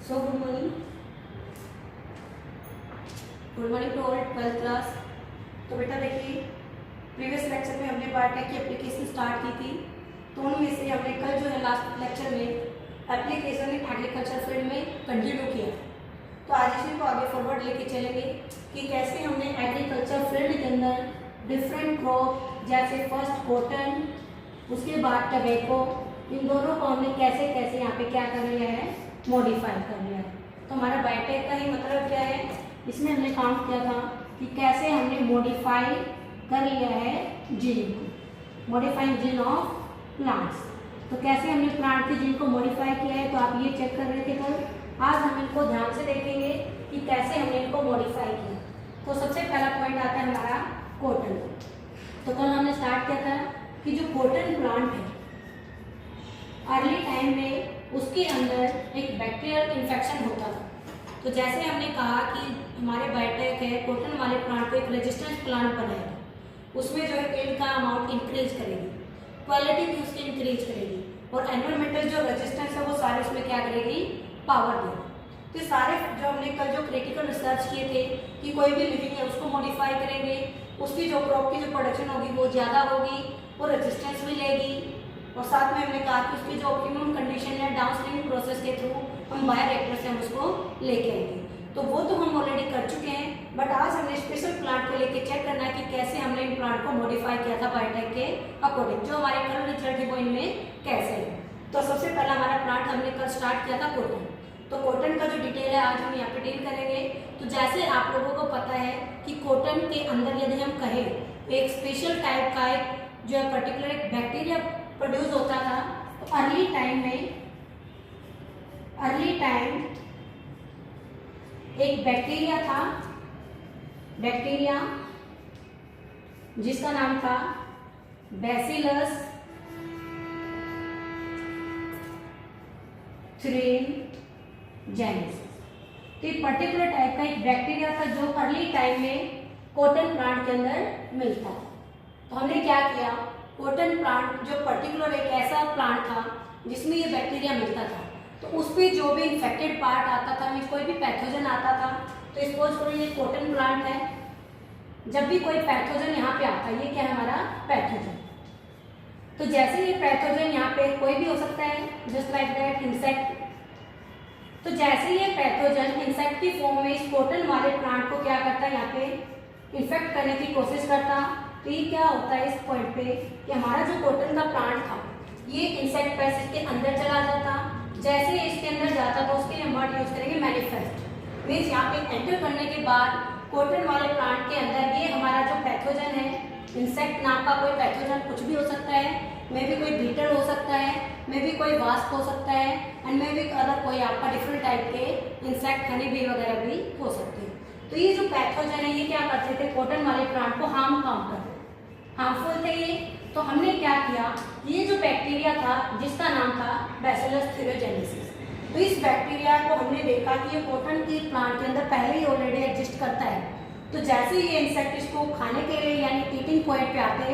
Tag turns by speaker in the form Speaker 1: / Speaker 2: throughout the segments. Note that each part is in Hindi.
Speaker 1: So good morning to all 12th class. तो बेटा देखिए, प्रीवियस लेक्चर में हमने बायोटेक की एप्लीकेशन स्टार्ट की थी। तो उनमें से हमने कल जो है लास्ट लेक्चर में एप्लीकेशन एग्रीकल्चर फील्ड में कंटिन्यू किया। तो आज इसी को आगे फॉरवर्ड लेके चलेंगे कि कैसे हमने एग्रीकल्चर फील्ड के अंदर डिफरेंट क्रॉप जैसे फर्स्ट कॉटन, उसके बाद टबैको, इन दोनों को हमने कैसे कैसे यहाँ पे क्या कर लिया है, मॉडिफाई कर लिया है। तो हमारा बायोटेक का ही मतलब क्या है, इसमें हमने काम किया था कि कैसे हमने मॉडिफाई कर लिया है जीन को, मॉडिफाइंग जीन ऑफ प्लांट्स। तो कैसे हमने प्लांट के जीन को मॉडिफाई किया है, तो आप ये चेक कर रहे थे कल। आज हम इनको ध्यान से देखेंगे कि कैसे हमने इनको मॉडिफाई किया। तो सबसे पहला पॉइंट आता है हमारा कॉटन। तो कल हमने स्टार्ट किया था कि जो कॉटन प्लांट है, अर्ली टाइम में उसके अंदर एक बैक्टीरियल इन्फेक्शन होता था। तो जैसे हमने कहा कि हमारे बायोटेक है कॉटन वाले प्लांट को एक रेजिस्टेंस प्लांट बनाएगी, उसमें जो है पेड़ का अमाउंट इंक्रीज करेगी, क्वालिटी भी उसकी इंक्रीज करेगी, और एनवायरमेंटल जो रेजिस्टेंस है वो सारे उसमें क्या करेगी, पावर देगी। तो सारे जो हमने कल जो क्रिटिकल रिसर्च किए थे कि कोई भी लिविंग है उसको मॉडिफाई करेंगे, उसकी जो क्रॉप की जो प्रोडक्शन होगी वो ज़्यादा होगी, वो रेजिस्टेंस भी लेगी, और साथ में हमने कहा कि उसकी जो ऑप्टिमम कंडीशन है डाउनस्ट्रीम प्रोसेस के थ्रू हम बायोरिएक्टर से हम उसको लेके आएंगे। तो वो तो हम ऑलरेडी कर चुके हैं, बट आज हमने स्पेशल प्लांट को लेके चेक करना है कि कैसे हमने इन प्लांट को मॉडिफाई किया था बायोटेक के अकॉर्डिंग, जो हमारे कल रिजल्ट है वो इनमें कैसे है। तो सबसे पहला हमारा प्लांट हमने कल स्टार्ट किया था कॉटन। तो कॉटन का जो डिटेल है आज हम यहाँ पे डील करेंगे। तो जैसे आप लोगों को पता है कि कॉटन के अंदर यदि हम कहें एक स्पेशल टाइप का एक जो है पर्टिकुलर एक बैक्टीरिया प्रोड्यूस होता था। तो अर्ली टाइम एक बैक्टीरिया था, बैक्टीरिया जिसका नाम था बैसिलस thuringiensis। तो एक पर्टिकुलर टाइप का एक बैक्टीरिया था जो अर्ली टाइम में कॉटन प्लांट के अंदर मिलता था। तो हमने क्या किया, कॉटन प्लांट जो पर्टिकुलर एक ऐसा प्लांट था जिसमें ये बैक्टीरिया मिलता था, तो उस पर जो भी इन्फेक्टेड पार्ट आता था, मीन कोई भी पैथोजन आता था, तो सपोज करो ये कॉटन प्लांट है, जब भी कोई पैथोजन यहाँ पे आता है, ये क्या है हमारा पैथोजन। तो जैसे ये पैथोजन यहाँ पे कोई भी हो सकता है, जस्ट लाइक दैट इंसेक्ट। तो जैसे ये पैथोजन इंसेक्ट की फॉर्म में इस कॉटन वाले प्लांट को क्या करता है, यहाँ पे इन्फेक्ट करने की कोशिश करता। तो ये क्या होता है इस पॉइंट पे कि हमारा जो कॉटन का प्लांट था ये इंसेक्ट पैसेज के अंदर चला जाता। जैसे इसके अंदर जाता तो उसके लिए हम वर्ड यूज करेंगे मैनिफेस्ट। मीन्स यहाँ पे एंटर करने के बाद कॉटन वाले प्लांट के अंदर ये हमारा जो पैथोजन है, इंसेक्ट नाम का कोई पैथोजन कुछ भी हो सकता है, मे भी कोई बीटल हो सकता है, मे भी कोई वास्प हो सकता है, एंड मे भी अदर कोई आपका डिफरेंट टाइप के इंसेक्ट हनी बी वगैरह भी हो सकते हैं। तो ये जो पैथोजन है ये क्या करते थे, कॉटन वाले प्लांट को हार्म काम करते, हार्मफुल थे ये। तो हमने क्या किया, ये जो बैक्टीरिया था जिसका नाम था बैसिलस thuringiensis, तो इस बैक्टीरिया को हमने देखा कि ये कॉटन की प्लांट के अंदर पहले ही ऑलरेडी एग्जिस्ट करता है। तो जैसे ये इंसेक्ट इसको खाने के लिए यानी ईटिंग पॉइंट पे आते,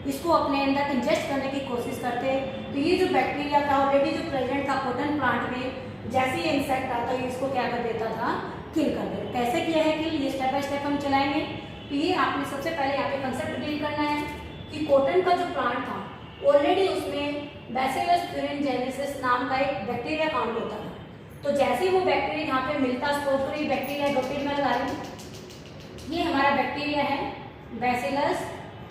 Speaker 1: इसको अपने अंदर इंजेस्ट करने की कोशिश करते, तो ये जो बैक्टीरिया था ऑलरेडी जो प्रेजेंट था कॉटन प्लांट में, जैसे ये इंसेक्ट आता है इसको क्या कर देता था, किल कर देता। कैसे किया है किल, ये स्टेप बाय स्टेप हम चलाएंगे। तो ये आपने सबसे पहले यहाँ पे कंसेप्ट डील करना है कि कॉटन का जो प्लांट था ऑलरेडी उसमें बैसिलस thuringiensis नाम का एक बैक्टीरिया काउंट होता था। तो जैसे ही वो बैक्टीरिया यहाँ पे मिलता, सपोज करो ये बैक्टीरिया डॉटेड में लगा रही हूँ, ये हमारा बैक्टीरिया है बैसिलस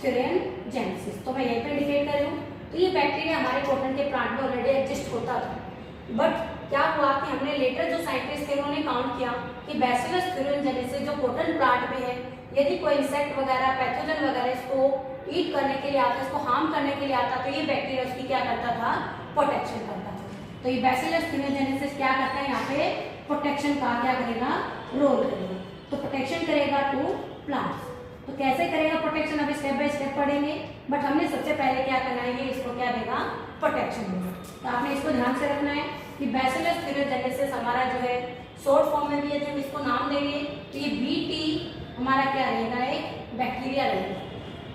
Speaker 1: thuringiensis, तो मैं यहीं पे इंडिकेट कर रही हूँ। तो ये बैक्टीरिया हमारे कॉटन के प्लांट में ऑलरेडी एग्जिस्ट होता था, बट क्या हुआ कि हमने लेटर जो साइंटिस्ट थे उन्होंने काउंट किया कि बैसिलस thuringiensis जो कॉटन प्लांट में है, यदि कोई इंसेक्ट वगैरह पैथोजन वगैरह इसको ईट करने के लिए आता, इसको हार्म करने के लिए आता, तो ये बैक्टीरिया उसकी क्या करता था, प्रोटेक्शन करता था। तो ये बैसिलस thuringiensis क्या करता है, यहाँ पे प्रोटेक्शन का क्या करेगा, रोल करेगा। तो प्रोटेक्शन करेगा टू प्लांट्स। तो कैसे करेगा प्रोटेक्शन, अभी स्टेप बाय स्टेप पढ़ेंगे, बट हमने सबसे पहले क्या करना है, ये इसको क्या देगा, प्रोटेक्शन देगा। तो आपने इसको ध्यान से रखना है कि बैसिलस thuringiensis हमारा जो है शॉर्ट फॉर्म में भी यदि हम इसको नाम देंगे तो ये BT हमारा क्या रहेगा, एक बैक्टीरिया रहेगा।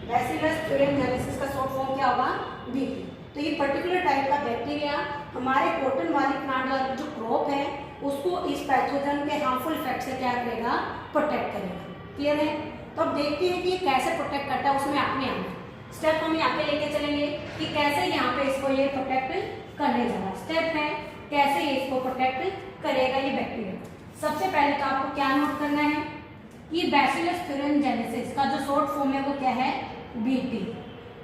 Speaker 1: बैसिलस thuringiensis का शॉर्ट फॉर्म क्या होगा, BT। तो ये पर्टिकुलर टाइप का बैक्टीरिया हमारे कॉटन वाली प्लांट वाली जो क्रॉप है उसको इस पैथोजन के हार्मफुल इफेक्ट से क्या करेगा, प्रोटेक्ट करेगा। क्लियर है? तो अब देखते हैं कि ये कैसे प्रोटेक्ट करता है, उसमें आपने आना स्टेप हम यहाँ पे लेके चलेंगे कि कैसे यहाँ पे इसको ये प्रोटेक्ट करने जाना। स्टेप है कैसे ये इसको प्रोटेक्ट करेगा ये बैक्टीरिया। सबसे पहले तो आपको क्या नोट करना है, ये बैसिलस thuringiensis का जो शॉर्ट फॉर्म है वो क्या है, बीटी।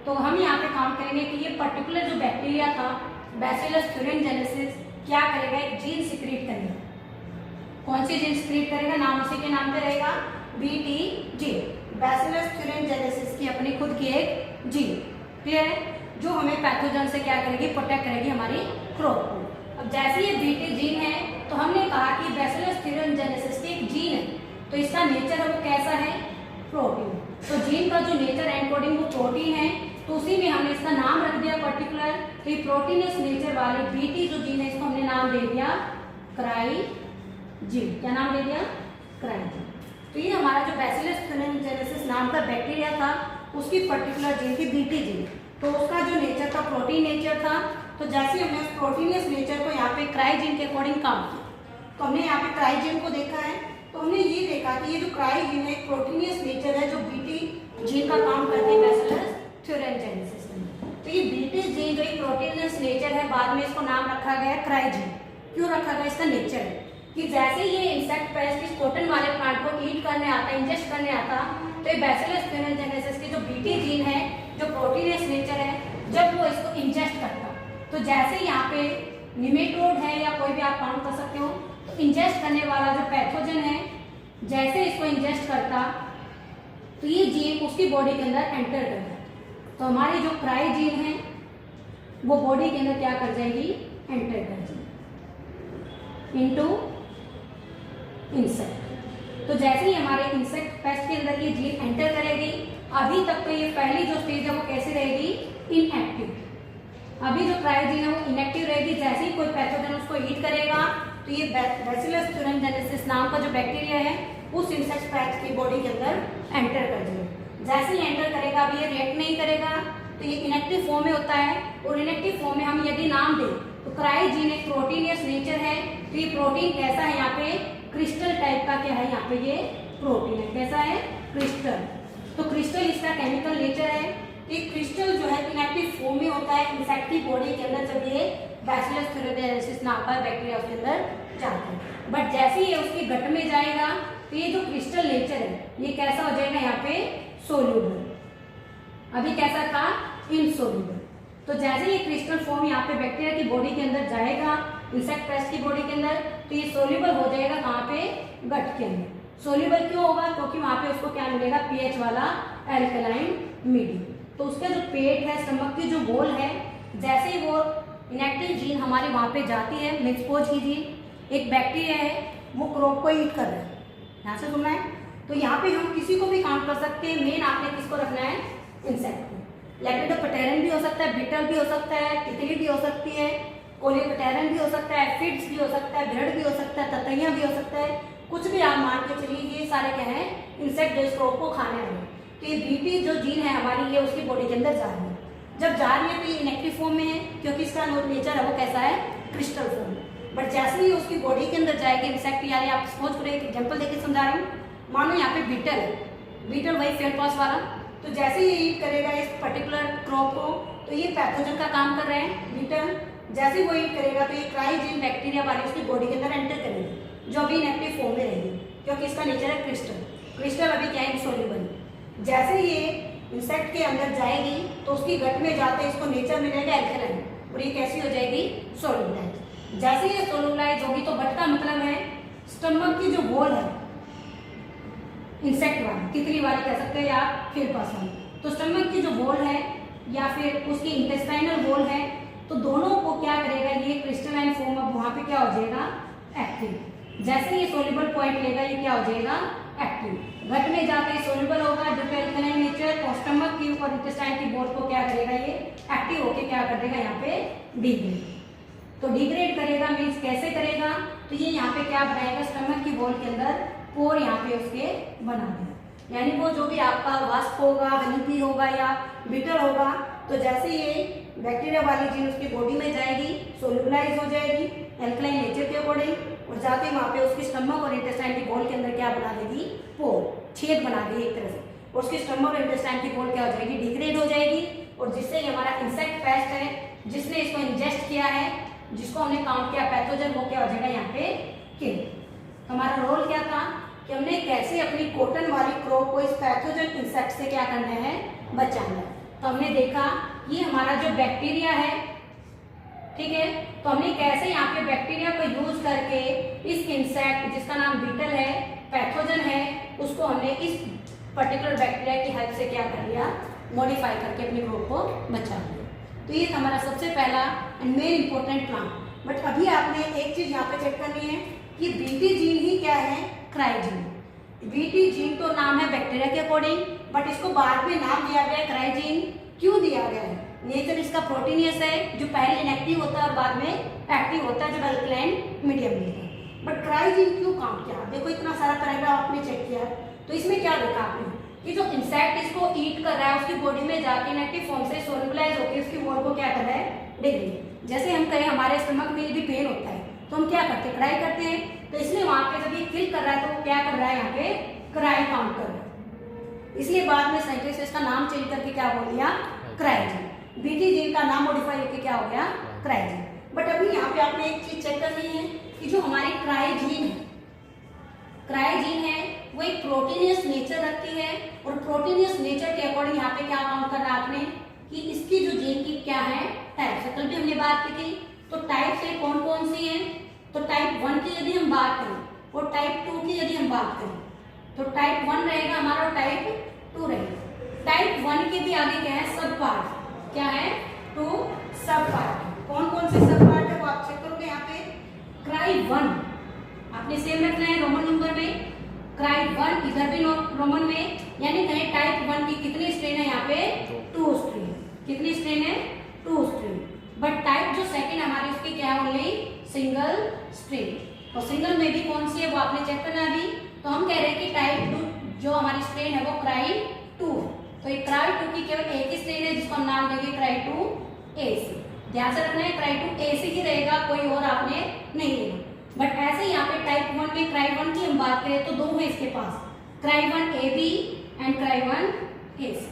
Speaker 1: तो हम यहाँ पे काम करेंगे कि ये पर्टिकुलर जो बैक्टीरिया था बैसिलस thuringiensis क्या करेगा, एक जीन सिक्रीट करेगा। कौन सी जीन सिक्रीट करेगा, नाम उसी के नाम पे रहेगा, बीटी जीन। बैसिलस thuringiensis की अपनी खुद की एक जीन। क्लियर है? जो हमें पैथोजन से क्या करेगी, प्रोटेक्ट करेगी हमारी क्रॉप को। अब जैसे ये बीटी जीन है तो हमने कहा कि बैसिलस thuringiensis की एक जीन है, तो इसका नेचर है वो कैसा है, प्रोटीन। तो जीन का जो नेचर एनकोडिंग वो प्रोटीन है, तो उसी में हमने इसका नाम रख दिया पर्टिकुलर। तो ये प्रोटीनस नेचर वाली बीटी जो जीन है इसको हमने नाम दे दिया क्राइजीन। क्या नाम दे दिया, क्राइजीन। तो ये हमारा जो बैसिलस thuringiensis नाम का बैक्टीरिया था उसकी पर्टिकुलर जीन थी बीटी जीन। तो उसका जो नेचर था प्रोटीन नेचर था। तो जैसे हमने उस प्रोटीनियस नेचर को यहाँ पे क्राइजीन के अकॉर्डिंग काम किया, तो हमने यहाँ पे क्राइजीन को देखा है। तो हमने ये देखा कि ये जो क्राइजीन है एक प्रोटीनियस नेचर है जो बीटी जीन का काम करती है बैसिलस thuringiensis में। तो ये बीटी जीन जो एक प्रोटीनियस नेचर है, बाद में इसको नाम रखा गया क्राइजीन। क्यों रखा गया, इसका नेचर है कि जैसे ये इंसेक्ट पेस्ट इस कॉटन वाले प्लांट को ईट करने आता, इंजेस्ट करने आता, तो ये बैसिलस thuringiensis की जो बीटी जीन है जो प्रोटीनियस नेचर है, जब वो इसको इंजेस्ट करता, तो जैसे यहाँ पे निमेटोड है या कोई भी आप काम कर सकते हो, तो इंजेस्ट करने वाला जो पैथोजन है जैसे इसको इंजेस्ट करता तो ये जीन उसकी बॉडी के अंदर एंटर कर जाता। तो हमारी जो क्राइजीन है वो बॉडी के अंदर क्या कर जाएगी, एंटर कर जाएगी इनटू इंसेक्ट। तो जैसे ही हमारे इंसेक्ट पेस्ट के अंदर ये जीन एंटर करेगी, अभी तक तो ये पहली जो स्टेज है वो कैसे रहेगी, इनएक्टिव। अभी जो क्राइजीन है वो इनएक्टिव रहेगी। जैसे ही कोई पैथोजन उसको ईट करेगा तो ये बैसिलस thuringiensis नाम का जो बैक्टीरिया है उस इंसेक्ट पेस्ट की बॉडी के अंदर एंटर कर जाएगा। जैसे ही एंटर करेगा, अभी ये रिएक्ट नहीं करेगा, तो ये इनएक्टिव फॉर्म में होता है। और इनएक्टिव फॉर्म में हम यदि नाम दें तो क्राइजीन एक प्रोटीनियस नेचर है। तो ये प्रोटीन कैसा है, यहाँ पे क्रिस्टल टाइप का क्या है, यहाँ पे ये प्रोटीन है। कैसा है, क्रिस्टल। तो क्रिस्टल इसका केमिकल नेचर है। एक क्रिस्टल जो है इनएक्टिव फॉर्म में होता है इंसेक्ट की बॉडी के अंदर जब ये बैसिलस thuringiensis नाम का बैक्टीरिया उसके अंदर जाता है। बट जैसे ही ये उसकी गट में जाएगा तो ये जो क्रिस्टल नेचर है ये कैसा हो जाएगा, यहाँ पे सोल्यूबल। अभी कैसा था, इनसोल्यूबल। तो जैसे ये क्रिस्टल फॉर्म यहाँ पे बैक्टीरिया की बॉडी के अंदर जाएगा, इंसेक्ट पेस्ट की बॉडी के अंदर, तो ये सोल्यूबल हो जाएगा कहाँ पे, गट के अंदर। सोल्यूबल क्यों होगा, क्योंकि वहां पे उसको क्या मिलेगा, पीएच वाला एल्कलाइन मीडियम। तो उसका जो पेट है, स्टमक की जो वॉल है, जैसे ही वो इनएक्टिव जीन हमारे वहां पे जाती है, मिक्सपोज की जीन एक बैक्टीरिया है वो क्रॉप को ईट कर रहा है। यहाँ से सुनना है। तो यहाँ पे हम किसी को भी काउंट कर सकते हैं। मेन आपने किसको रखना है, इंसेक्ट को। लेपिडोप्टेरन भी हो सकता है, बीटल भी हो सकता है, तितली भी हो सकती है, कोलेप्टेरन भी हो सकता है, फिड्स भी हो सकता है, भेड़ भी हो सकता है, ततैया भी हो सकता है, कुछ भी आप मान के चलिए। ये सारे क्या है, इंसेक्ट जो इस क्रॉप को खाने वाले। तो ये बीटी जो जीन है हमारी, ये उसकी बॉडी के अंदर जा रही है। जब जा रही है तो ये इनएक्टिव फॉर्म में है, क्योंकि इसका नेचर है वो कैसा है, क्रिस्टल फॉर्म। बट जैसे ही उसकी बॉडी के अंदर जाएगी इंसेक्ट, यानी आप सपोज करें, एक एग्जाम्पल देके समझा रही हूँ। मानो यहाँ पे बीटल है, बीटल वही फील्ड पास वाला। तो जैसे ही ईट करेगा इस पर्टिकुलर क्रॉप को, तो ये पैथोजन का काम कर रहे हैं बीटल। जैसे ही वो ईट करेगा तो ये क्राइजीन बैक्टीरिया वाली उसकी बॉडी के अंदर एंटर करेगी, जो अभी इनएक्टिव फॉर्म में रहेगी, क्योंकि इसका नेचर है क्रिस्टल। क्रिस्टल अभी क्या है, इनसोल्यूबल। जैसे ये इंसेक्ट के अंदर जाएगी तो उसकी गट में जाते इसको नेचर मिलेगा एल्कलाइन, और ये कैसी हो जाएगी, सोल्यूबलाइज। जैसे ये सोल्यूबलाइज होगी तो गट का मतलब है स्टमक की जो वॉल है, इंसेक्ट वाली, तितली वाली कह सकते हैं या फिर पास वाली। तो स्टमक की जो वॉल है या फिर उसकी इंटेस्टाइनल वॉल है, तो दोनों को क्या करेगा, ये क्रिस्टलाइन फॉर्म अब वहां पे क्या हो जाएगा, एक्टिव। जैसे ये सोल्यूबल पॉइंट लेगा ये क्या हो जाएगा, एक्टिव। गट में जाकर सोल्यूबल होगा ड्यू टू एल्कलाइन नेचर, और स्टमक की और इंटेस्टाइन की वॉल को क्या करेगा, ये एक्टिव होकर क्या कर देगा, यहाँ पे डिग्रेड। तो डिग्रेड करेगा मीन्स कैसे करेगा, तो ये यहाँ पे क्या बनाएगा, स्टमक की वॉल के अंदर पोर यहाँ पे उसके बना देगा। यानी वो जो भी आपका वास्प होगा, हनीबी होगा या बीटल होगा, तो जैसे ये बैक्टीरिया वाली जीन उसकी बॉडी में जाएगी, सोल्यूबलाइज हो जाएगी एल्कलाइन नेचर के अकॉर्डिंग, और जाके वहाँ पे उसकी स्टमक और इंटेस्टाइन की वॉल के अंदर क्या बना देगी, पोर, छेद बना देगी एक तरह से, और उसकी स्टमक और इंटेस्टाइन की वॉल क्या हो जाएगी, डिग्रेड हो जाएगी, और जिससे ये हमारा इंसेक्ट पेस्ट है जिसने इसको इंजेस्ट किया है, जिसको हमने काउंट किया पैथोजन, वो क्या हो जाएगा यहाँ पे किल। हमारा रोल क्या था कि हमने कैसे अपनी कॉटन वाली क्रॉप को इस पैथोजन इंसेक्ट से क्या करना है, बचाना है। तो हमने देखा ये हमारा जो बैक्टीरिया है, ठीक है, तो हमने कैसे यहाँ पे बैक्टीरिया को यूज करके इस इंसेक्ट जिसका नाम बीटल है, पैथोजन है, उसको हमने इस पर्टिकुलर बैक्टीरिया की हेल्प से क्या कर लिया, मॉडिफाई करके अपनी क्रॉप को बचा लिया। तो ये हमारा सबसे पहला and main important plant. But अभी आपने एक चीज यहाँ पे चेक करनी है कि बीटी जीन ही क्या है, क्राई जीन। बीटी जीन तो नाम है बैक्टीरिया के अकॉर्डिंग, बट इसको बाद में नाम दिया गया है क्राई जीन। क्यों दिया गया है? नेचर इसका प्रोटीनियस है, जो पहले इनएक्टिव होता है और बाद में एक्टिव होता है जब अल्कलाइन मीडियम में है। बट क्राई जीन क्यों काम किया? देखो इतना सारा पैराग्राफ आपने चेक किया, तो इसमें क्या देखा आपने कि जो इंसेक्ट इसको ईट कर रहा है उसकी बॉडी में जाके इनएक्टिव फॉर्म से सोल्यूबलाइज होकर उसकी वॉल को क्या कर रहा है, डिग्रेड। जैसे हम कहें हमारे स्टमक में भी पेन होता है तो हम क्या करते हैं, क्राई करते हैं। तो इसलिए वहां पे जब ये किल कर रहा है तो क्या कर रहा है, यहाँ पे क्राई काउंट कर रहा है। इसलिए बाद में साइंटिस्ट इसका नाम चेंज करके क्या बोल दिया, क्राई जीन। बीटी जीन का नाम मॉडिफाई होकर क्या हो गया, क्राई जीन। बट अभी यहाँ पे आपने एक चीज चेक करनी है कि जो हमारी क्राई जीन है, क्राई जीन है वो एक प्रोटीनियस नेचर रखती है, और प्रोटीनियस नेचर के अकॉर्डिंग यहाँ पे क्या काउंट करना है आपने कि इसकी जो जीन की क्या है टाइप। कल भी हमने बात की थी, तो टाइप से कौन कौन सी है, तो टाइप 1 की यदि हम बात करें और टाइप 2 की यदि हम बात करें, तो टाइप 1 रहेगा हमारा और टाइप 2 रहेगा। टाइप 1 के भी आगे क्या है, सब पार्ट, क्या है, 2 सब पार्ट। कौन कौन से सब पार्ट है वो आप चेक करोगे यहाँ पे। क्राई 1 आपने सेम रखना है रोमन नंबर में, क्राई 1 इधर भी रोमन में, यानी कहें टाइप 1 की कितनी स्ट्रेन है यहाँ पे, 2 स्ट्रेन। कितनी स्ट्रेन है, 2 स्ट्रेन। बट टाइप जो सेकंड हमारी उसकी क्या है, ओनली सिंगल स्ट्रेन। और सिंगल में भी कौन सी है वो आपने चेक करना अभी। तो हम कह रहे हैं कि टाइप 2 जो हमारी स्ट्रेन है वो क्राई 2 है। तो ये क्राई 2 की केवल एक ही स्ट्रेन है जिसको हम नाम देंगे क्राई 2 AC। ध्यान से रखना है क्राई 2 AC ही रहेगा, कोई और आपने नहीं लेना। बट ऐसे यहाँ पे टाइप 1 में क्राई 1 की हम बात करें तो दो है इसके पास, cry 1 AB and cry 1 AC।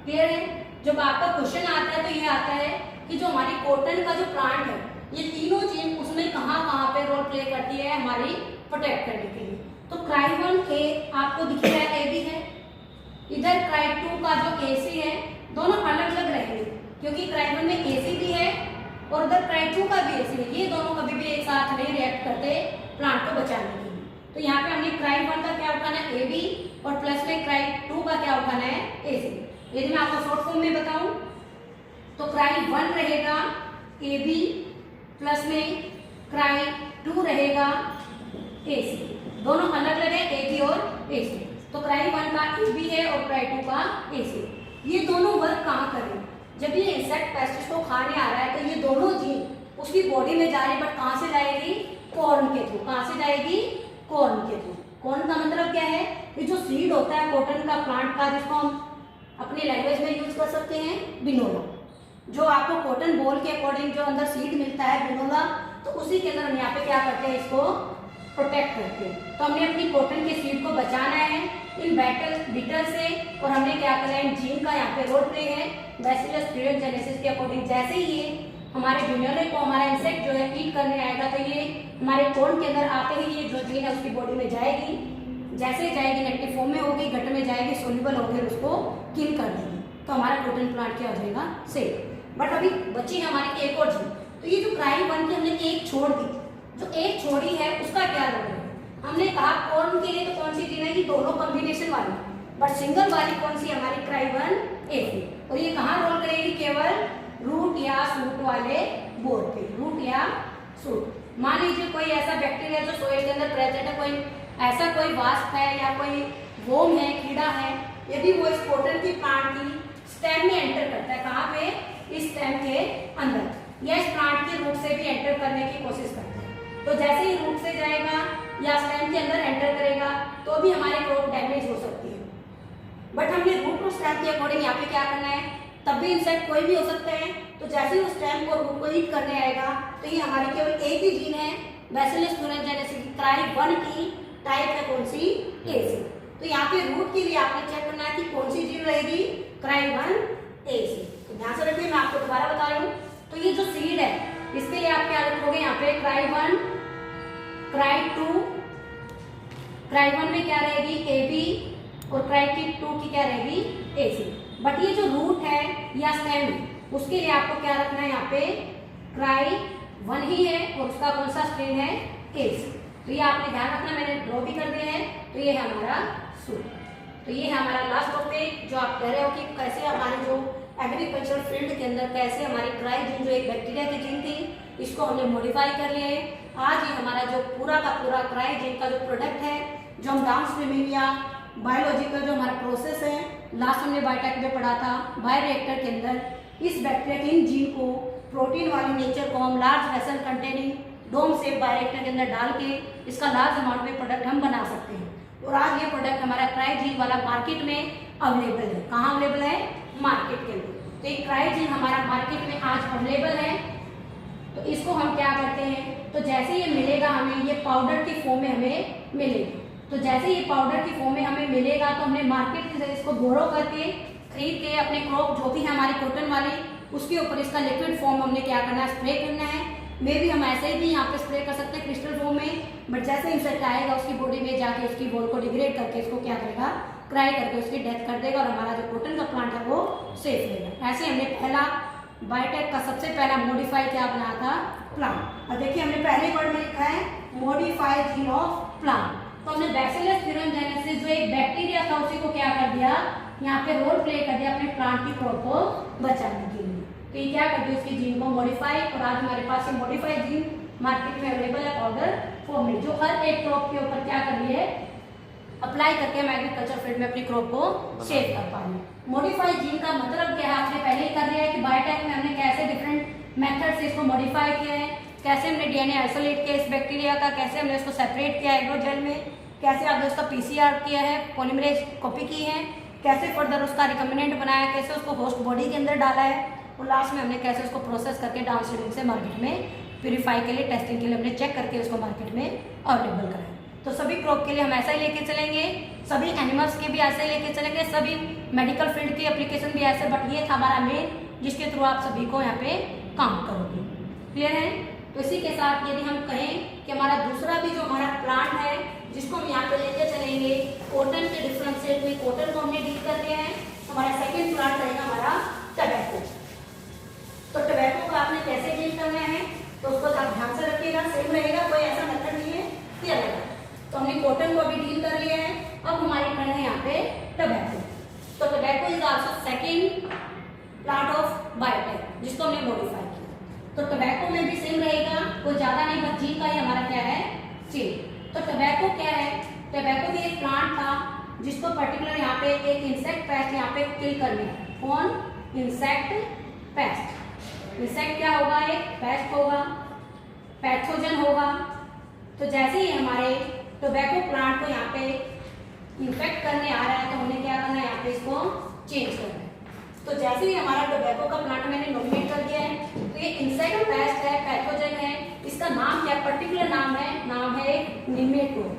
Speaker 1: Clear है? जब आपका क्वेश्चन आता है तो ये आता है कि जो हमारी कॉटन का जो प्लांट है, ये तीनों जीन उसमें कहाँ कहाँ पे रोल प्ले करती है हमारी प्रोटेक्ट करने के लिए। तो क्राई 1A आपको दिख रहा है AB है, इधर क्राई 2 का जो AC है, दोनों अलग अलग रहेंगे क्योंकि क्राई 1 में AC भी है और उधर क्राई 2 का भी AC है। ये दोनों कभी भी एक साथ नहीं रिएक्ट करते प्लांट को बचाने के लिए। तो यहाँ पे हमने क्राई 1 का क्या उठाना है, AB, और प्लस में क्राई 2 का क्या उठाना है, AC। यदि मैं आपको शॉर्ट फॉर्म में बताऊं तो क्राई 1 रहेगा AB, प्लस में क्राई 2 रहेगा AC। दोनों अलग अलग है, AB और AC। तो क्राई 1 का AB है और क्राई 2 का AC। ये दोनों वर्क कहाँ करें, जब ये इंसेक्ट पेस्ट को खाने आ रहा है तो ये दोनों जीन उसकी बॉडी में जा रही है, बट कहाँ से जाएगी, कॉर्न के थ्रू। कहाँ से जाएगी, कॉर्न के थ्रू। कॉर्न का मतलब क्या है, ये जो सीड होता है कॉटन का प्लांट का, जिसको हम अपनी लैंग्वेज में यूज कर सकते हैं बिनोला। जो आपको कॉटन बॉल के अकॉर्डिंग जो अंदर सीड मिलता है बिनोला, तो उसी के अंदर हम यहाँ पे क्या करते हैं, इसको प्रोटेक्ट करते हैं। तो हमने अपनी कॉटन के सीड को बचाना है इन बीटल से, और हमने क्या करा है, जीन का यहाँ पे रोल प्ले है बैसिलस थ्रियोजेनेसिस के अकॉर्डिंग। जैसे ही ये हमारे बिनोले को हमारा इंसेक्ट जो है ईट करने आएगा तो ये हमारे कॉर्न के अंदर आते ही ये जो जीन है उसकी बॉडी में जाएगी। जैसे जाएगी इनएक्टिव फॉर्म में होगी, गट में जाएगी, सोल्यूबल होकर उसको किल कर देगी। तो हमारा कॉटन प्लांट क्या हो जाएगा, सेफ। बट अभी बची है हमारी एक और जीन। तो ये जो क्राई 1 की हमने एक छोड़ दी, जो एक छोड़ी है उसका क्या रोल है, हमने कहा कॉर्न के लिए तो कौन सी जीन है, ये दोनों कॉम्बिनेशन वाली, बट सिंगल वाली कौन सी हमारी क्राई 1 AC। और ये कहाँ रोल करेगी, केवल रूट या सूट वाले बोर्ड पे, रूट या सूट। मान लीजिए कोई ऐसा बैक्टीरिया जो सोइल के अंदर प्रेजेंट है, कोई ऐसा कोई वास्प है या कोई वोम है, कीड़ा है, यदि वो इस कॉटन की प्लांट की स्टेम में एंटर करता है, कहाँ पे, इस स्टेम के अंदर, या इस प्लांट के रूट से भी एंटर करने की कोशिश करता है, तो जैसे ही रूट से जाएगा या स्टेम के अंदर एंटर करेगा तो भी हमारी क्रॉप डैमेज हो सकती है। बट हमने रूट और स्टेम के अकॉर्डिंग यहाँ पे क्या करना है, तब भी इंसेक्ट कोई भी हो सकते हैं। तो जैसे ही उस स्टेम को रूट को ईट करने आएगा तो ये हमारी केवल एक ही जीन है बैसिलस thuringiensis की क्राई 1 की टाइप है कौन सी, AC। तो यहाँ पे रूट के लिए आपने चेक करना है कि कौन सी जीन रहेगी, क्राई 1 AC। तो ध्यान से रखिए, मैं आपको दोबारा बता रही हूँ। तो ये जो सीड है इसके लिए आप क्या रखोगे यहाँ पे क्राई 1, क्राई 2, क्राई 1 में क्या रहेगी AB और क्राई 2 की क्या रहेगी AC। बट ये जो रूट है या स्टेम उसके लिए आपको क्या रखना है यहाँ पे क्राई 1 ही है और उसका कौन सा स्ट्रेन है AC। तो ये आपने ध्यान रखना, मैंने ड्रॉ भी कर दिया है। तो ये है हमारा सूट। तो ये है हमारा लास्ट टॉपिक जो आप कह रहे हो कि कैसे हमारे जो एग्रीकल्चर फील्ड के अंदर कैसे हमारी क्राई जीन जो एक बैक्टीरिया की जीन थी इसको हमने मॉडिफाई कर लिया है। आज ये हमारा जो पूरा का पूरा क्राई जीन का जो प्रोडक्ट है जो हम डाउन स्ट्रीमिंग या बायोलॉजिकल जो हमारा प्रोसेस है लास्ट हमने बायोटेक में पढ़ा था बायोरिएक्टर के अंदर इस बैक्टीरिया के इन जीन को प्रोटीन वाली नेचर को हम large vessel containing dome shape bioreactor के अंदर डाल के इसका लार्ज अमाउंट में प्रोडक्ट हम बना सकते हैं। और आज ये प्रोडक्ट हमारा क्राई जीन वाला मार्केट में अवेलेबल है। कहाँ अवेलेबल है, मार्केट के अंदर। तो ये क्राई जीन हमारा मार्केट में आज अवेलेबल है। तो इसको हम क्या करते हैं, तो जैसे ये मिलेगा हमें ये पाउडर की फॉर्म में हमें मिलेगा। तो जैसे ये पाउडर की फॉर्म में हमें मिलेगा तो हमने मार्केट से इसको बोरो करके खरीद के अपने क्रॉप जो भी है हमारी कॉटन वाली उसके ऊपर इसका लिक्विड फॉर्म हमने क्या करना है, स्प्रे करना है। मे भी हम ऐसे ही भी यहाँ पे स्प्रे कर सकते हैं क्रिस्टल फॉर्म में, बट जैसे इंसेक्ट आएगा उसकी बॉडी में जाके उसकी बॉल को डिग्रेड करके इसको क्या करेगा, क्राई करके उसकी डेथ कर देगा और हमारा जो कॉटन का प्लांट है वो सेफ रहेगा। ऐसे हमने पहला बायोटेक का सबसे पहला मॉडिफाई क्या बनाया था, प्लांट। और देखिए हमने पहले वर्ड में लिखा है मॉडिफाई जीन ऑफ प्लांट। तो हमने बैसिलस thuringiensis जो एक बैक्टीरिया था उसी को क्या कर दिया, यहाँ पे रोल प्ले कर दिया अपने प्लांट की क्रॉप को बचाने के लिए। तो ये क्या कर दिया, उसकी जीन को मॉडिफाई। और आज हमारे पास ये मॉडिफाइड जीन मार्केट में अवेलेबल है पाउडर फॉर्म में, जो हर एक क्रॉप के ऊपर क्या कर रही है, अप्लाई करके हम एग्रीकल्चर फील्ड में अपनी क्रॉप को सेव कर पाएंगे। मॉडिफाइड जीन का मतलब क्या है, आपने पहले ही कर लिया है कि बायोटेक में हमने कैसे डिफरेंट मेथड से इसको मॉडिफाई किया है, कैसे हमने डीएनए आइसोलेट किया इस बैक्टीरिया का, कैसे हमने उसको सेपरेट किया एग्रोजेल में, कैसे आपने उसका पीसीआर किया है, पॉलीमरेज कॉपी की है, कैसे फर्दर उसका रिकमेंडेंट बनाया, कैसे उसको होस्ट बॉडी के अंदर डाला है, और लास्ट में हमने कैसे उसको प्रोसेस करके डाउनस्ट्रीम से मार्केट में प्यूरिफाई के लिए टेस्टिंग के लिए हमने चेक करके उसको मार्केट में अवेलेबल कराया। तो सभी क्रॉप के लिए हम ऐसा ही लेके चलेंगे, सभी एनिमल्स के भी ऐसे ही लेके चलेंगे, सभी मेडिकल फील्ड की एप्लीकेशन भी ऐसे। बट ये था हमारा मेन जिसके थ्रू आप सभी को यहाँ पे काम करोगे। क्लियर है? तो इसी के साथ यदि हम कहें कि हमारा दूसरा भी जो हमारा प्लांट है जिसको हम यहाँ पे लेके चलेंगे, कॉटन के डिफरेंशिएट में कॉटन को हमने डील कर दिया है, हमारा सेकेंड प्लांट रहेगा हमारा टबैको। तो टबैको को आपने कैसे डील करना है तो उसको आप ध्यान से रखिएगा, सेम रहेगा, कोई ऐसा मेथड नहीं है कि अलग। तो हमने कॉटन को भी डील कर लिया है, अब हमारी टर्न है यहाँ पे टबैको। तो tobacco is also second plant of biotech जिसको हमने मॉडिफाई किया। तो टबैको में भी सेम रहेगा, कोई ज्यादा नहीं, बस जीन का ही हमारा क्या है, चेंज। तो टबैको क्या है, टबैको भी एक प्लांट था जिसको पर्टिकुलर यहाँ पे एक इंसेक्ट पेस्ट यहाँ पे किल करनी है। कौन? Insect pest. इंसेक्ट क्या होगा, एक पेस्ट होगा, पैथोजन होगा। तो जैसे ही हमारे टोबैको प्लांट को यहाँ पे इन्फेक्ट करने आ रहा है तो हमने क्या करना है, यहाँ पे इसको चेंज करना है। तो जैसे ही हमारा टोबैको का प्लांट मैंने नॉमिनेट कर दिया है, तो ये इंसेक्ट पेस्ट है, पैथोजन है, इसका नाम क्या, पर्टिकुलर नाम है निमेटोड।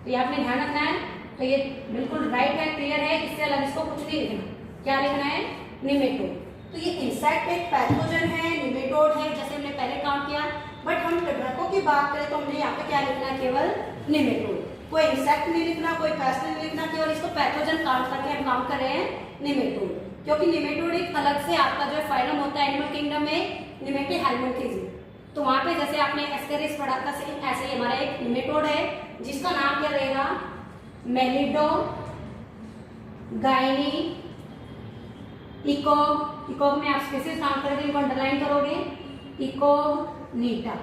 Speaker 1: तो ये आपने ध्यान रखना है। तो ये बिल्कुल राइट है, क्लियर है, इससे अलग इसको कुछ नहीं लिखना। क्या लिखना है, निमेटोड। तो ये इंसेक्ट एक पैथोजन है, निमेटोड है, जैसे हमने पहले काम किया। बट हम टोबैको की बात करें तो हमने यहाँ पे क्या लिखना है, केवल निमेटोड। कोई इंसेक्ट नहीं लिखना, कोई पेस्ट नहीं लिखना, केवल इसको पैथोजन काम करके हम काम कर रहे हैं निमेटोड। क्योंकि निमेटोड एक अलग से आपका जो फाइलम होता है एनिमल किंगडम में, निमेटोहेल्मिंथेसी। तो वहां पे जैसे आपने एस्केरिस पढ़ा था, ऐसे ही हमारा एक निमेटोड है जिसका नाम क्या रहेगा, मेलिडो गाइनी इकोग। इकोग में आप स्पेसिस नाम करके इनको अंडरलाइन करोगे, इकोनीटा।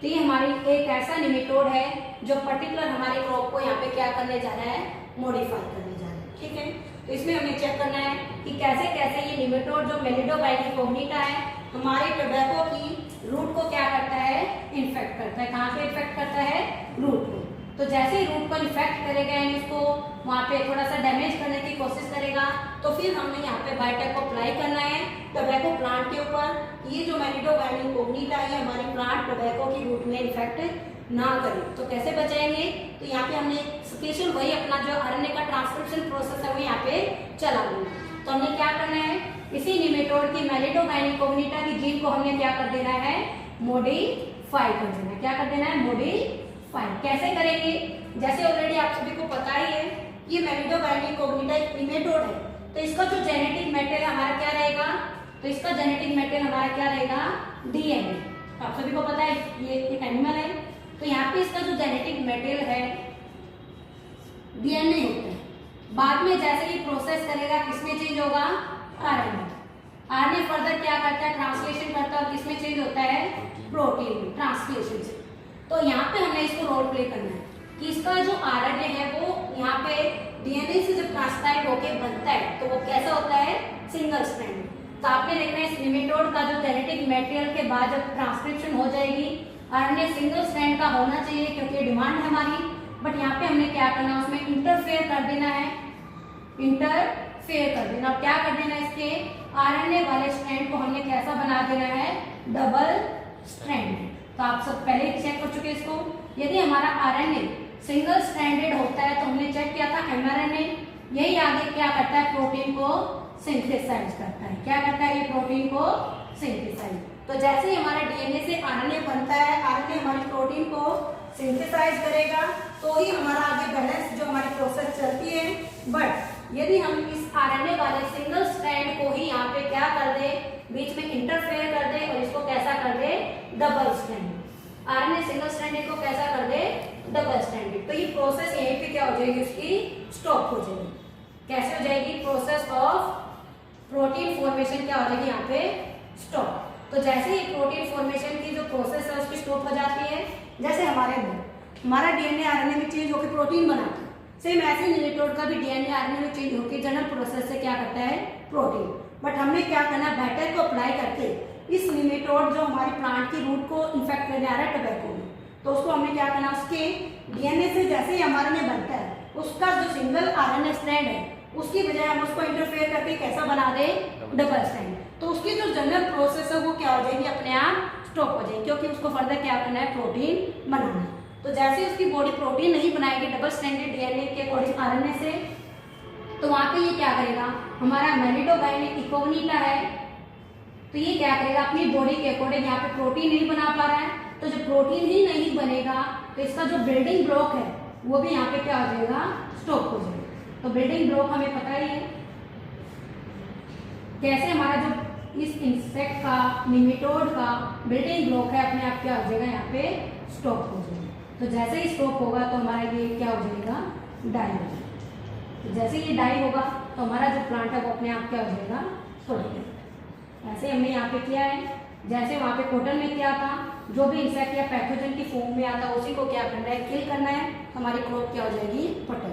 Speaker 1: तो ये हमारी एक ऐसा निमेटोड है जो पर्टिकुलर हमारे क्रॉप को यहाँ पे क्या करने जा रहा है, मॉडिफाई करने जा रहा है। ठीक है, तो इसमें हमें चेक करना है कि कैसे कैसे ये निमेटोड जो मेलिडो गाइनी इकोगनीटा है हमारे टोबैको की रूट को क्या करता है, इन्फेक्ट करता है। कहाँ पे इन्फेक्ट करता है, रूट को। तो जैसे ही रूट को इन्फेक्ट करेगा यानी उसको वहाँ पे थोड़ा सा डैमेज करने की कोशिश करेगा, तो तो फिर हमने यहाँ पे बायोटेक को अप्लाई करना है टोबैको प्लांट के ऊपर। ये जो मैनिडोबाइन इनकोग्निटा है हमारी प्लांट टोबैको की रूट में इन्फेक्ट ना करे। तो कैसे बचाएंगे, तो यहाँ पे हमने स्पेशल वही अपना जो आरएनए का ट्रांसक्रिप्शन प्रोसेस है वो यहाँ पे चला लेंगे। तो हमने क्या करना है, इसी निमेटोड की मैनिडोबाइन इनकोग्निटा की जीन को हमने क्या कर देना है, मॉडिफाई कर देना है। क्या कर देना है, मॉडिफाई। कैसे करेंगे, जैसे ऑलरेडी आप सभी को पता ही है ये मैनिडोबाइन इनकोग्निटा एक निमेटोड है, तो इसका जो जेनेटिक मटेरियल हमारा क्या रहेगा, तो इसका जेनेटिक मटेरियल हमारा क्या रहेगा, डीएनए। तो आप सभी को पता है ये एक एनिमल है, तो यहाँ पे इसका जो जेनेटिक मटेरियल है डीएनए होता है। बाद में जैसे ये प्रोसेस करेगा किसमें चेंज होगा, आरएनए। आरएनए फर्दर क्या करता है, ट्रांसलेशन करता है और किसमें चेंज होता है, प्रोटीन में ट्रांसलेशन से। तो यहाँ पे हमने इसको रोल प्ले करना है कि इसका जो आरएनए है वो यहाँ पे डीएनए से जब ट्रांसक्राइब होके बनता है तो वो कैसा होता है, सिंगल स्ट्रैंड। तो आपने देखना है इस निमेटोड का जो जेनेटिक मटेरियल के बाद जब ट्रांसक्रिप्शन हो जाएगी आरएनए सिंगल स्ट्रैंड का होना चाहिए क्योंकि डिमांड है हमारी। बट यहाँ पे हमने क्या करना है, उसमें इंटरफेयर कर देना है, इंटरफेयर कर देना। और क्या कर देना है, इसके आरएनए वाले स्ट्रैंड को हमने कैसा बना देना है, डबल स्ट्रैंड। तो आप सब पहले ही चेक कर चुके इसको। यदि हमारा आरएनए सिंगल स्ट्रैंडेड होता है तो हमने चेक किया था एमआरएनए, यही आगे क्या करता है, प्रोटीन को सिंथेसाइज करता है। क्या करता है, ये प्रोटीन को सिंथेसाइज। तो जैसे ही हमारा डीएनए से आरएनए बनता है, आरएनए हमारी प्रोटीन को सिंथेसाइज करेगा तो ही हमारा आगे बैलेंस जो हमारी प्रोसेस चलती है। बट यदि हम इस आरएनए वाले सिंगल स्ट्रैंड को ही यहाँ पे क्या कर दे, बीच में इंटरफेयर कर दे और इसको कैसा कर दे, double strand. RNA single stranded को कैसा कर दे, डबल स्ट्रैंडेड। तो ये प्रोसेस यहीं पे क्या हो जाएगी, उसकी स्टॉप हो जाएगी। कैसे हो जाएगी, प्रोसेस ऑफ प्रोटीन फॉर्मेशन क्या हो जाएगी यहाँ पे, स्टॉप। तो जैसे ही प्रोटीन फॉर्मेशन की जो प्रोसेस है उसकी स्टॉप हो जाती है, जैसे हमारा डीएनए आरएनए में चेंज होकर प्रोटीन बनाता है, सेम ऐसे निमेटोड का भी डीएनए आरएनए में चेंज होकर जनरल प्रोसेस से क्या करता है, प्रोटीन। बट हमने क्या करना है, बायोटेक को अप्लाई करके इस निमेटोड जो हमारी प्लांट की रूट को इन्फेक्ट करने आ रहा है टोबैको में, तो उसको हमने क्या करना, उसके डीएनए से जैसे ही हमारे में बनता है उसका जो सिंगल आरएनए स्ट्रैंड है उसकी बजाय हम उसको इंटरफेयर करके कैसा बना दे, डबल स्ट्रैंड। तो उसकी जो जनरल प्रोसेस है वो क्या हो जाएगी, अपने आप स्टॉप हो जाएगी, क्योंकि उसको फर्दर क्या करना है, प्रोटीन बनाना है। तो जैसे ही उसकी बॉडी प्रोटीन नहीं बनाएगी डबल स्ट्रैंडेड डीएनए के अकॉर्डिंग आरएनए से, तो वहां पे ये क्या करेगा, हमारा मैनिडोबाइन इनकोग्निटा है, तो ये क्या करेगा, अपनी बॉडी के अकॉर्डिंग यहाँ पे प्रोटीन नहीं बना पा रहा है, तो जब प्रोटीन ही नहीं बनेगा तो इसका जो बिल्डिंग ब्लॉक है वो भी यहाँ पे क्या हो जाएगा, स्टॉप हो जाएगा। तो बिल्डिंग ब्लॉक हमें पता ही है कैसे हमारा जो इस इंसेक्ट का निमेटोड का बिल्डिंग ब्लॉक है अपने आप क्या हो जाएगा, यहाँ पे स्टॉप हो जाएगा। तो जैसे ही स्टॉप होगा तो हमारा ये क्या हो जाएगा, डाई हो जाएगा। तो जैसे ये डाई होगा तो हमारा जो प्लांट है वो अपने आप क्या हो जाएगा, छोड़ देगा। ऐसे हमने यहाँ पे किया है, जैसे वहाँ पे कॉटन में क्या था, जो भी इंसेक्ट या पैथोजन की फॉर्म में आता है उसी को क्या करना है, किल करना है, हमारी ग्रोथ क्या हो जाएगी, पटल।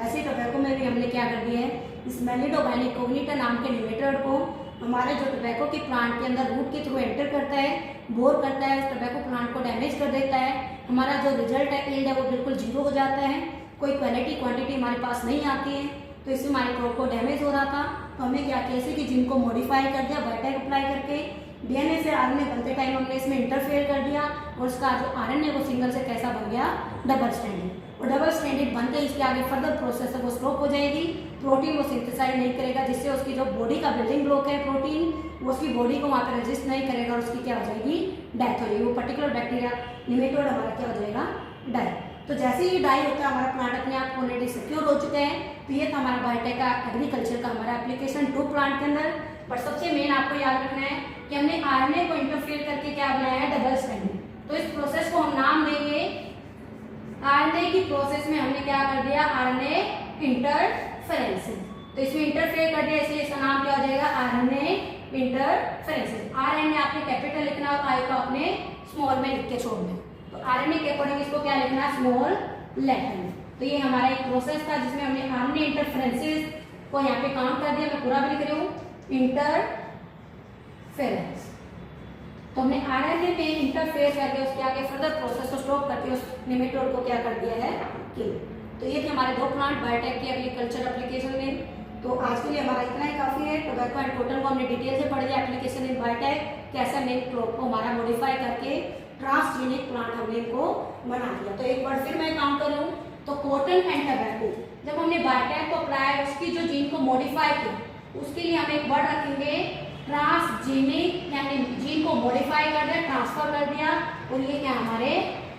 Speaker 1: ऐसे टोबैको में भी हमने क्या कर दिया है, इस मैनिडोबाइन इनकोग्निटा नाम के निमेटोड को हमारे जो टोबैको के प्लांट के अंदर रूट के थ्रू एंटर करता है, बोर करता है, उस टोबैको प्लांट को डैमेज कर देता है। हमारा जो रिजल्ट है, यील्ड है, वो बिल्कुल जीरो हो जाता है, कोई क्वालिटी क्वांटिटी हमारे पास नहीं आती है। तो इससे हमारे क्रॉप को डैमेज हो रहा था, तो हमने क्या किया, इसी की जीन को मॉडिफाई कर दिया बायोटेक अप्लाई करके। डीएनए से आरएनए बनते टाइम हमने इसमें इंटरफेयर कर दिया और उसका जो आरएनए वो सिंगल से कैसा बन गया, डबल स्ट्रैंडेड। और डबल स्ट्रैंडेड बनते ही इसके आगे फर्दर प्रोसेस है वो स्टॉप हो जाएगी, प्रोटीन वो सिंथेसाइज नहीं करेगा, जिससे उसकी जो बॉडी का बिल्डिंग ब्लॉक है प्रोटीन, वो उसकी बॉडी को वहाँ पे रेजिस्ट नहीं करेगा और उसकी क्या हो जाएगी, डेथ हो जाएगी। वो पर्टिकुलर बैक्टीरिया निमेटोड हमारा क्या हो जाएगा, डाई। तो जैसे ही डाई होता है हमारा प्लांट अपने आप ऑलरेडी सिक्योर हो चुके हैं। तो ये था हमारा बायोटेक का एग्रीकल्चर का हमारा एप्लीकेशन 2 प्लांट के अंदर। बट सबसे मेन आपको याद रखना है कि हमने आरएनए को इंटरफेयर करके क्या बनाया है, डबल स्ट्रैंडेड। तो इस प्रोसेस को हम नाम देंगे, आरएनए की प्रोसेस में हमने क्या कर दिया, आरएनए इंटरफेरेंसिंग। तो इसमें इंटरफेयर कर दिया, इसलिए इसका नाम क्या हो जाएगा, आरएनए इंटरफेरेंसिंग। आरएनए आपने कैपिटल लिखना और आई को आपने स्मॉल में लिख के छोड़ना। तो आरएनए के अकॉर्डिंग इसको क्या लिखना है, स्मॉल लेटर में। तो ये हमारा एक प्रोसेस था जिसमें हमने आरएनए इंटरफेरेंसेस को यहाँ पे काउंट कर दिया। मैं पूरा भी लिख रही हूँ, इंटरफेरेंस। तो हमने आरएनए में इंटरफेयर करके उसके आगे फर्दर प्रोसेस को स्टॉप करके उस निमेटोड को क्या कर दिया है, किल। तो ये थे हमारे 2 प्लांट बायोटेक की एग्रीकल्चर एप्लीकेशन में। तो आज के लिए हमारा इतना ही काफ़ी है। टोबैको एंड कोटन को हमने डिटेल से पढ़ लिया। एप्लीकेशन इन बायोटेक, कैसा मेन क्रॉप को हमारा मॉडिफाई करके ट्रांसजेनिक प्लांट हमने इनको बना दिया। तो एक बार फिर मैं काउंट कर रहा हूँ। तो कॉटन एंड टोबैको जब हमने बायोटेक को अप्लाई उसकी जो जीन को मॉडिफाई की, उसके लिए हम एक वर्ड रखेंगे ट्रांसजेनिक, यानी जीन को मॉडिफाई कर दिया, ट्रांसफर कर दिया, और ये क्या हमारे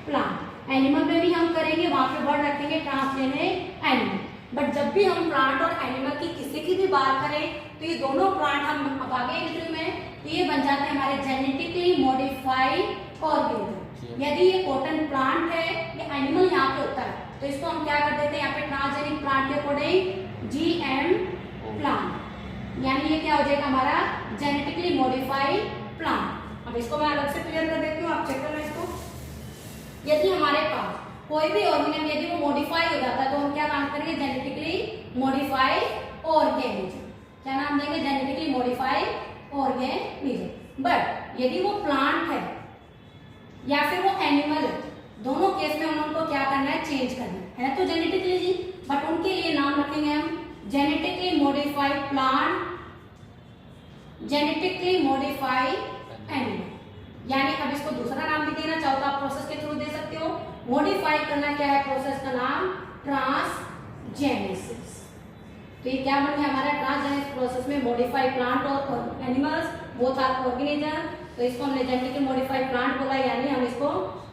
Speaker 1: प्लांट। एनिमल में भी हम करेंगे, वहां पे वर्ड रखेंगे ट्रांसजेनिक एनिमल। बट जब भी हम प्लांट और एनिमल की किसी की भी बात करें तो ये दोनों प्लांट हम अब आगे इंटरव्यू में तो ये बन जाते हैं हमारे जेनेटिकली मॉडिफाइड ऑर्गेनिज्म। यदि ये कॉटन प्लांट है, ये एनिमल यहाँ पे होता है, तो इसको हम क्या कर देते हैं यहाँ पे ट्रांसजेनिक प्लांट के अकॉर्डिंग जीएम प्लांट, यानी ये क्या हो जाएगा हमारा जेनेटिकली मॉडिफाइड प्लांट। अब इसको मैं अलग से क्लियर कर देती हूँ, आप चेक करना इसको। यदि हमारे पास कोई भी ऑर्गेनिज्म यदि वो मॉडिफाई हो जाता है तो हम क्या काम करेंगे जेनेटिकली मॉडिफाइड ऑर्गेनिज्म। क्या नाम देंगे? Genetically modified organism. बट यदि वो प्लांट है या फिर वो एनिमल है, दोनों केस में हम उनको क्या करना है? चेंज करना है तो जेनेटिकली जी, बट उनके लिए नाम रखेंगे हम genetically modified plant, genetically modified animal. यानी अब इसको दूसरा नाम भी देना चाहो तो आप प्रोसेस के थ्रू दे सकते हो। मॉडिफाई करना क्या है? प्रोसेस का नाम ट्रांसजेनेसिस। तो ये क्या बन गया हमारा ट्रांसजेनेसिस प्रोसेस में मॉडिफाइड प्लांट और एनिमल्स बोथ आर ऑर्गेनिज्म। तो इसको हमने जेनेटिकली मॉडिफाइड प्लांट बोला, यानी हम इसको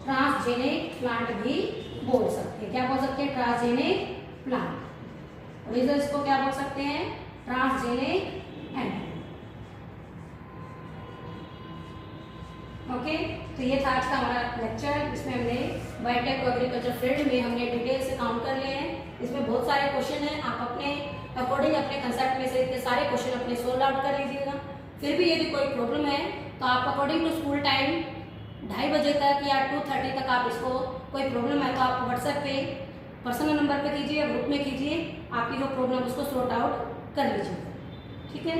Speaker 1: ट्रांसजेनिक प्लांट भी बोल सकते हैं। क्या बोल सकते हैं? Transgenic plant. और इसको क्या बोल सकते हैं? Transgenic animal. ओके, तो ये था आज का हमारा लेक्चर। इसमें हमने बायोटेक को एग्रीकल्चर फील्ड में हमने डिटेल से काउंट कर लिए हैं। इसमें बहुत सारे क्वेश्चन हैं, आप अपने अकॉर्डिंग अपने कंसेप्ट में से इतने सारे क्वेश्चन अपने सोल्व आउट कर लीजिएगा। फिर भी यदि कोई प्रॉब्लम है तो आप अकॉर्डिंग टू स्कूल टाइम 2:30 बजे तक या 2:30 तक आप इसको कोई प्रॉब्लम है तो आप व्हाट्सएप पे पर्सनल नंबर पे कीजिए, ग्रुप में कीजिए, आपकी जो प्रॉब्लम उसको सॉर्ट आउट कर लीजिए। ठीक है।